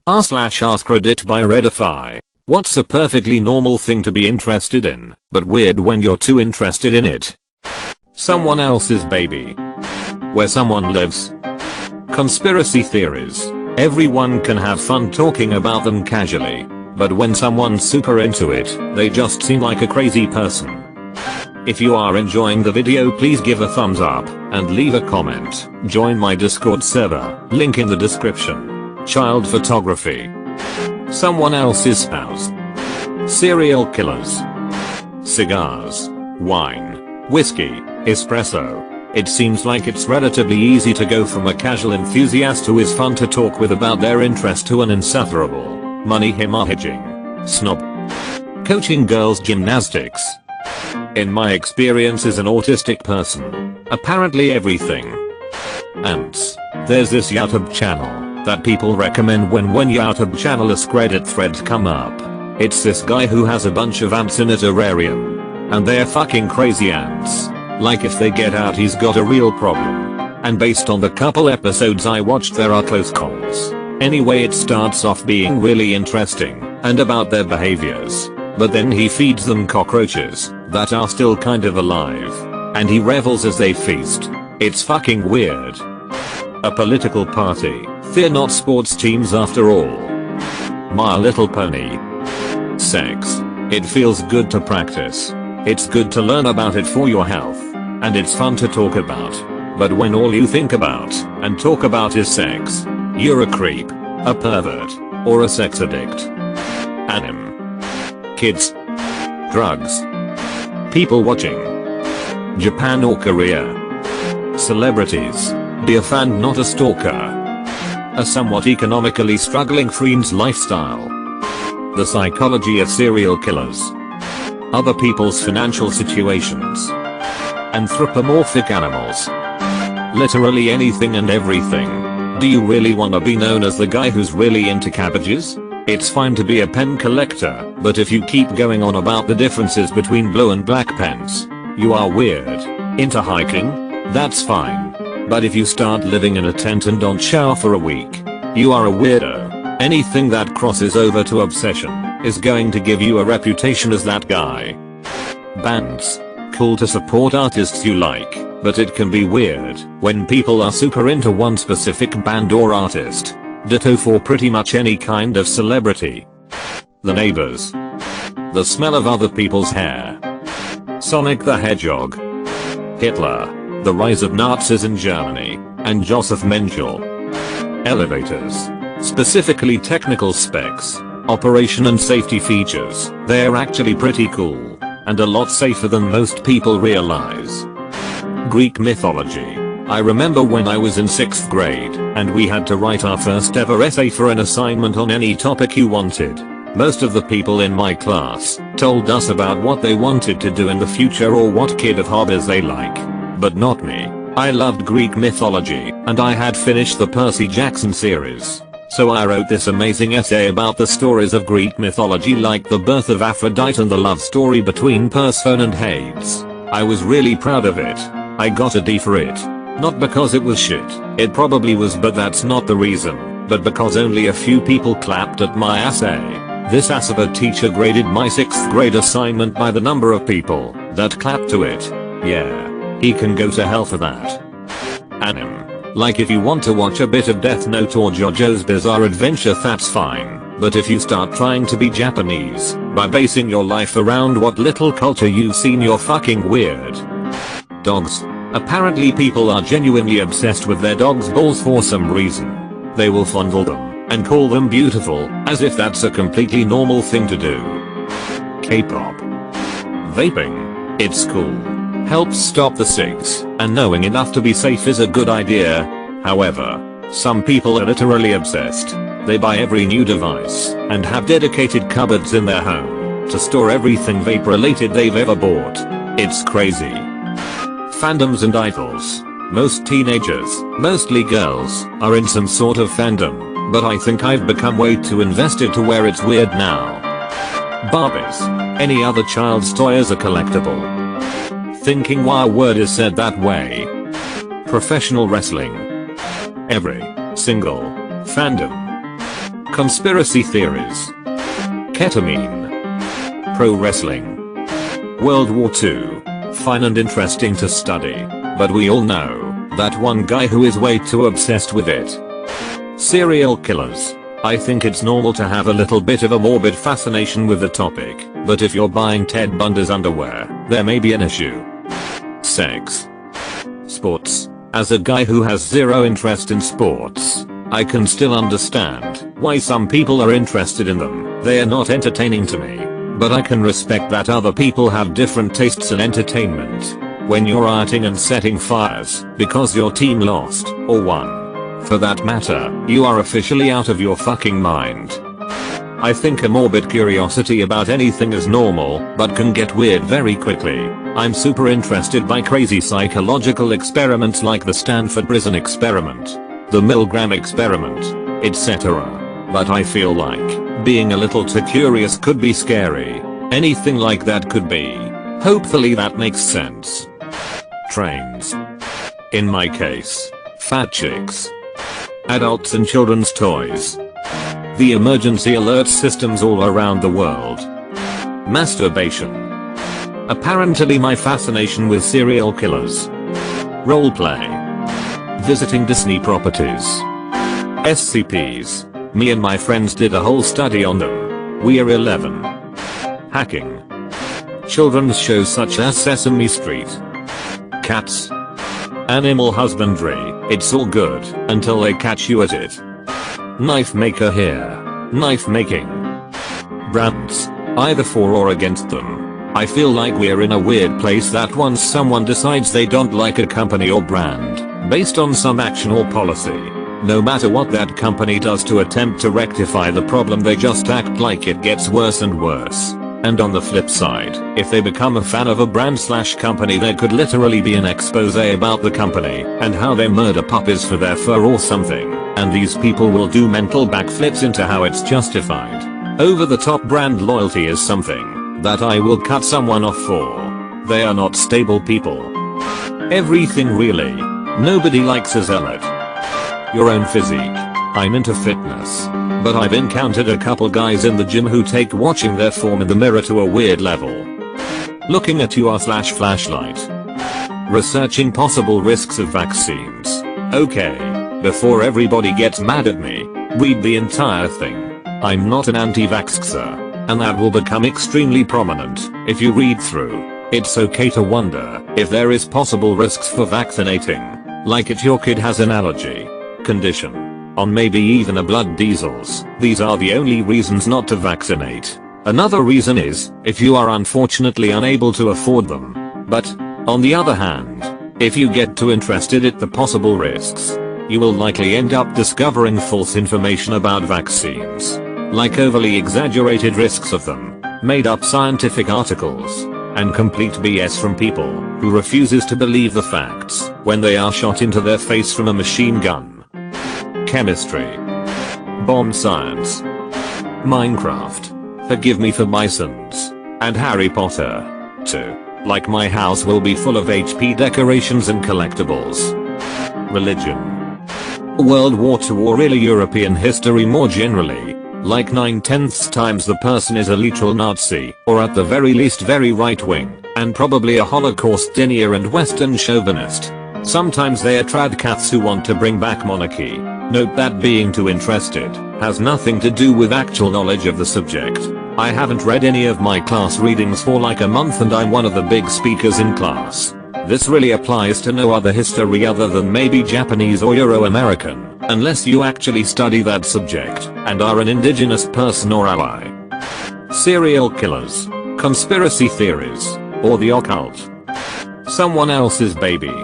r/AskReddit by Reddify. What's a perfectly normal thing to be interested in, but weird when you're too interested in it? Someone else's baby. Where someone lives. Conspiracy theories. Everyone can have fun talking about them casually. But when someone's super into it, they just seem like a crazy person. If you are enjoying the video, please give a thumbs up and leave a comment. Join my Discord server, link in the description. Child photography. Someone else's spouse. Serial killers. Cigars. Wine. Whiskey. Espresso. It seems like it's relatively easy to go from a casual enthusiast who is fun to talk with about their interest to an insufferable, money hemorrhaging snob. Coaching girls' gymnastics. In my experience as an autistic person, apparently everything. Ants. There's this YouTube channel that people recommend when YouTube channel AskReddit threads come up. It's this guy who has a bunch of ants in a terrarium. And they're fucking crazy ants. Like if they get out, he's got a real problem. And based on the couple episodes I watched, there are close calls. Anyway, it starts off being really interesting and about their behaviors. But then he feeds them cockroaches that are still kind of alive. And he revels as they feast. It's fucking weird. A political party. Fear not, sports teams after all. My Little Pony. Sex. It feels good to practice. It's good to learn about it for your health. And it's fun to talk about. But when all you think about and talk about is sex, you're a creep, a pervert, or a sex addict. Anim. Kids. Drugs. People watching. Japan or Korea. Celebrities. Be a fan, not a stalker. A somewhat economically struggling friend's lifestyle. The psychology of serial killers. Other people's financial situations. Anthropomorphic animals. Literally anything and everything. Do you really wanna be known as the guy who's really into cabbages? It's fine to be a pen collector, but if you keep going on about the differences between blue and black pens, you are weird. Into hiking? That's fine. But if you start living in a tent and don't shower for a week, you are a weirdo. Anything that crosses over to obsession is going to give you a reputation as that guy. Bands. Cool to support artists you like, but it can be weird when people are super into one specific band or artist. Ditto for pretty much any kind of celebrity. The neighbors. The smell of other people's hair. Sonic the Hedgehog. Hitler. The rise of Nazis in Germany, and Joseph Mengele. Elevators. Specifically technical specs, operation and safety features. They're actually pretty cool, and a lot safer than most people realize. Greek mythology. I remember when I was in 6th grade, and we had to write our first ever essay for an assignment on any topic you wanted. Most of the people in my class told us about what they wanted to do in the future or what kind of hobbies they like. But not me. I loved Greek mythology, and I had finished the Percy Jackson series. So I wrote this amazing essay about the stories of Greek mythology, like the birth of Aphrodite and the love story between Persephone and Hades. I was really proud of it. I got a D for it. Not because it was shit, it probably was, but that's not the reason, but because only a few people clapped at my essay. This ass of a teacher graded my 6th grade assignment by the number of people that clapped to it. Yeah, he can go to hell for that. Anim. Like if you want to watch a bit of Death Note or JoJo's Bizarre Adventure, that's fine, but if you start trying to be Japanese by basing your life around what little culture you've seen, you're fucking weird. Dogs. Apparently people are genuinely obsessed with their dog's balls for some reason. They will fondle them and call them beautiful, as if that's a completely normal thing to do. K-pop. Vaping. It's cool. Helps stop the cigs, and knowing enough to be safe is a good idea. However, some people are literally obsessed. They buy every new device and have dedicated cupboards in their home to store everything vape related they've ever bought. It's crazy. Fandoms and idols. Most teenagers, mostly girls, are in some sort of fandom, but I think I've become way too invested to where it's weird now. Barbies. Any other child's toy is a collectible. Thinking why a word is said that way. Professional wrestling. Every single fandom. Conspiracy theories. Ketamine. Pro wrestling. World War II. Fine and interesting to study, but we all know that one guy who is way too obsessed with it. Serial killers. I think it's normal to have a little bit of a morbid fascination with the topic, but if you're buying Ted Bundy's underwear, there may be an issue. Sex. Sports. As a guy who has zero interest in sports, I can still understand why some people are interested in them. They are not entertaining to me, but I can respect that other people have different tastes in entertainment. When you're rioting and setting fires because your team lost or won, for that matter, you are officially out of your fucking mind. I think a morbid curiosity about anything is normal, but can get weird very quickly. I'm super interested by crazy psychological experiments like the Stanford Prison Experiment, the Milgram Experiment, etc. But I feel like being a little too curious could be scary. Anything like that could be. Hopefully that makes sense. Trains. In my case, fat chicks. Adults and children's toys. The emergency alert systems all around the world. Masturbation. Apparently my fascination with serial killers. Roleplay. Visiting Disney properties. SCPs. Me and my friends did a whole study on them. We are 11. Hacking. Children's shows such as Sesame Street. Cats. Animal husbandry. It's all good until they catch you at it. Knife maker here. Knife making. Brands. Either for or against them. I feel like we're in a weird place that once someone decides they don't like a company or brand, based on some action or policy, no matter what that company does to attempt to rectify the problem, they just act like it gets worse and worse. And on the flip side, if they become a fan of a brand/company, there could literally be an expose about the company and how they murder puppies for their fur or something, and these people will do mental backflips into how it's justified. Over the top brand loyalty is something that I will cut someone off for. They are not stable people. Everything really. Nobody likes a zealot. Your own physique. I'm into fitness, but I've encountered a couple guys in the gym who take watching their form in the mirror to a weird level. Looking at your/flashlight. Researching possible risks of vaccines. Okay, before everybody gets mad at me, read the entire thing. I'm not an anti-vaxxer, and that will become extremely prominent if you read through. It's okay to wonder if there is possible risks for vaccinating, like if your kid has an allergy condition, on maybe even a blood diesels. These are the only reasons not to vaccinate. Another reason is if you are unfortunately unable to afford them. But, on the other hand, if you get too interested in the possible risks, you will likely end up discovering false information about vaccines, like overly exaggerated risks of them, made up scientific articles, and complete BS from people who refuses to believe the facts when they are shot into their face from a machine gun. Chemistry. Bomb science. Minecraft. Forgive me for my sins. And Harry Potter. Too. Like my house will be full of HP decorations and collectibles. Religion. World War II or really European history more generally. Like 9/10 times the person is a literal Nazi, or at the very least very right wing, and probably a Holocaust denier and Western chauvinist. Sometimes they are trad cats who want to bring back monarchy. Note that being too interested has nothing to do with actual knowledge of the subject. I haven't read any of my class readings for like a month and I'm one of the big speakers in class. This really applies to no other history other than maybe Japanese or Euro-American, unless you actually study that subject and are an indigenous person or ally. Serial killers, conspiracy theories, or the occult. Someone else's baby.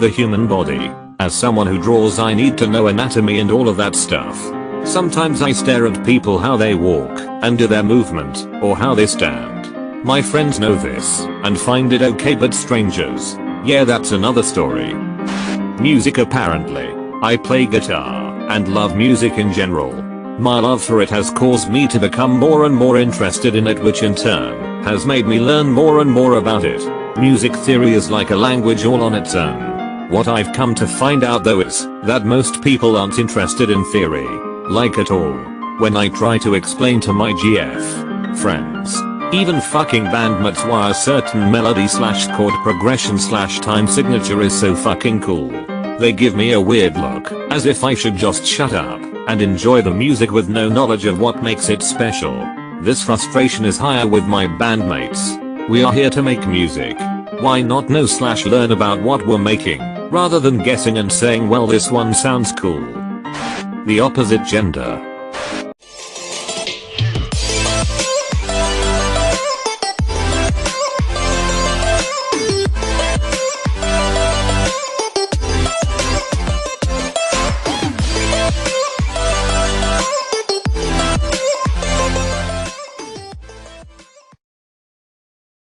The human body. As someone who draws, I need to know anatomy and all of that stuff. Sometimes I stare at people how they walk and do their movement or how they stand. My friends know this and find it okay, but strangers, yeah, that's another story. Music apparently. I play guitar and love music in general. My love for it has caused me to become more and more interested in it, which in turn has made me learn more and more about it. Music theory is like a language all on its own. What I've come to find out though is that most people aren't interested in theory, like at all. When I try to explain to my GF friends, even fucking bandmates, why a certain melody slash chord progression slash time signature is so fucking cool, they give me a weird look, as if I should just shut up and enjoy the music with no knowledge of what makes it special. This frustration is higher with my bandmates. We are here to make music. Why not know slash learn about what we're making, rather than guessing and saying, well, this one sounds cool. The opposite gender.